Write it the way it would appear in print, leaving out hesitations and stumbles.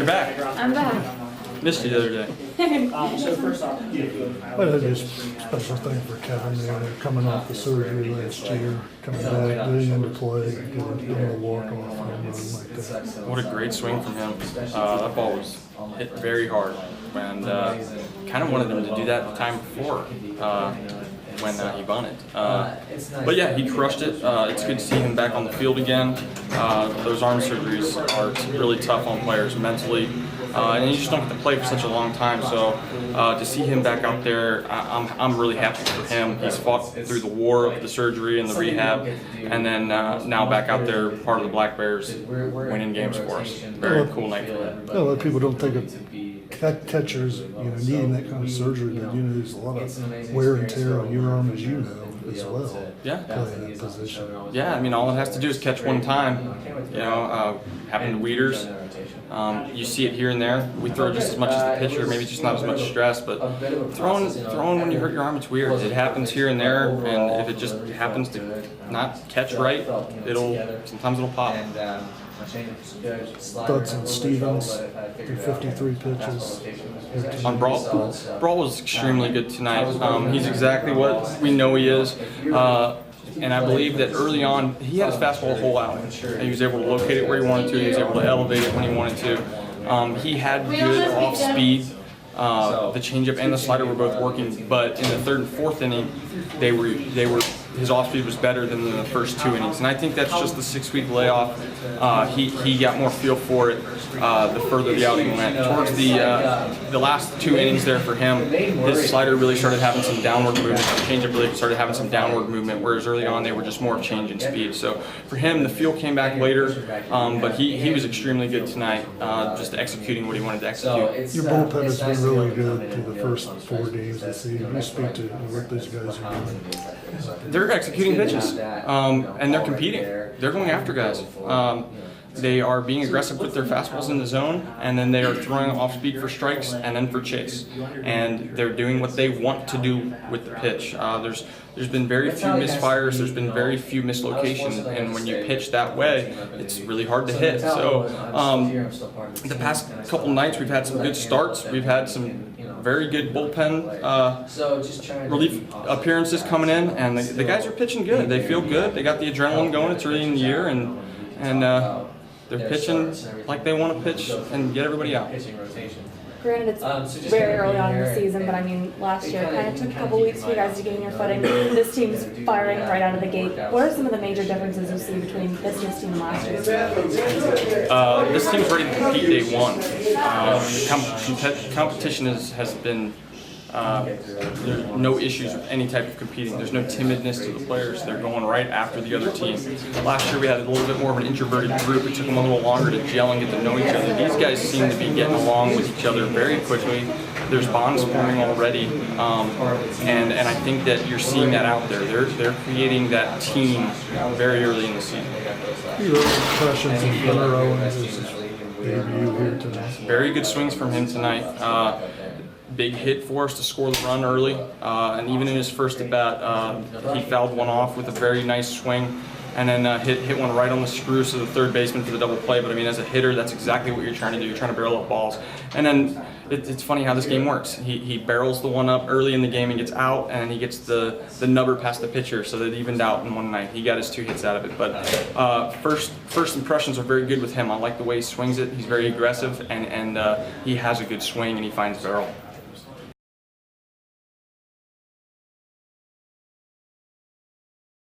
back. I'm back. Missed you the other day. So first off, Well, it is a special thing for Kevin, coming off the surgery last year, coming back, getting into play, getting a walk-off home run like that. What a great swing from him. That ball was hit very hard, and kind of wanted him to do that the time before when he bunted. But yeah, he crushed it. It's good to see him back on the field again. Those arm surgeries are really tough on players mentally. And you just don't get to play for such a long time, so to see him back out there, I'm really happy for him. He's fought through the war of the surgery and the rehab, and then now back out there, part of the Black Bears, winning games for us. Very cool night for him. A lot of people don't think of catchers, needing that kind of surgery, but there's a lot of wear and tear on your arm, as you know, as well. Yeah. Playing that position. Yeah, I mean, all it has to do is catch one time. Happened to Weeders. You see it here and there. We throw just as much as the pitcher, maybe just not as much stress, but throwing when you hurt your arm, it's weird. It happens here and there, and if it just happens to not catch right, sometimes it'll pop. Dodson Stevens, through 53 pitches. On Brawl was extremely good tonight. He's exactly what we know he is. And I believe that early on, he had his fastball a whole out. And he was able to locate it where he wanted to. He was able to elevate it when he wanted to. He had good off speed. The changeup and the slider were both working, but in the third and fourth inning, his off speed was better than the first two innings, and I think that's just the 6-week layoff. He got more feel for it the further the outing went. Towards the last two innings there for him, his slider really started having some downward movement. The changeup really started having some downward movement, whereas early on they were just more of change in speed. So for him, the feel came back later, but he was extremely good tonight, just executing what he wanted to execute. Your bullpen has been really good through the first 4 games this season. You speak to what these guys are doing. They're executing pitches, and they're competing. They're going after guys. They are being aggressive with their fastballs in the zone, and then they are throwing off speed for strikes and then for chase. And they're doing what they want to do with the pitch. There's been very few misfires. There's been very few mislocations, and when you pitch that way, it's really hard to hit. So the past couple nights, we've had some good starts. We've had some very good bullpen relief appearances coming in, and the guys are pitching good. They feel good. They got the adrenaline going. It's early in the year, and they're pitching like they want to pitch and get everybody out. Granted, it's very early on in the season, but I mean, last year it kind of took a couple weeks for you guys to gain your footing. This team's firing right out of the gate. What are some of the major differences you see between this year's team and last year's? This team's ready to compete day one. Competition has been. There's no issues with any type of competing. There's no timidness to the players. They're going right after the other team. Last year we had a little bit more of an introverted group. It took them a little longer to gel and get to know each other. These guys seem to be getting along with each other very quickly. There's bonds forming already, and I think that you're seeing that out there. They're creating that team very early in the season. Your impressions of Gunnar Owens' debut here tonight? Very good swings from him tonight. Big hit for us to score the run early, and even in his first at bat, he fouled one off with a very nice swing, and then hit one right on the screw to the third baseman for the double play. But I mean, as a hitter, that's exactly what you're trying to do. You're trying to barrel up balls, and then it's funny how this game works. He barrels the one up early in the game and gets out, and then he gets the nubber past the pitcher, so that it evened out in one night. He got his 2 hits out of it. But first impressions are very good with him. I like the way he swings it. He's very aggressive, and he has a good swing, and he finds barrel.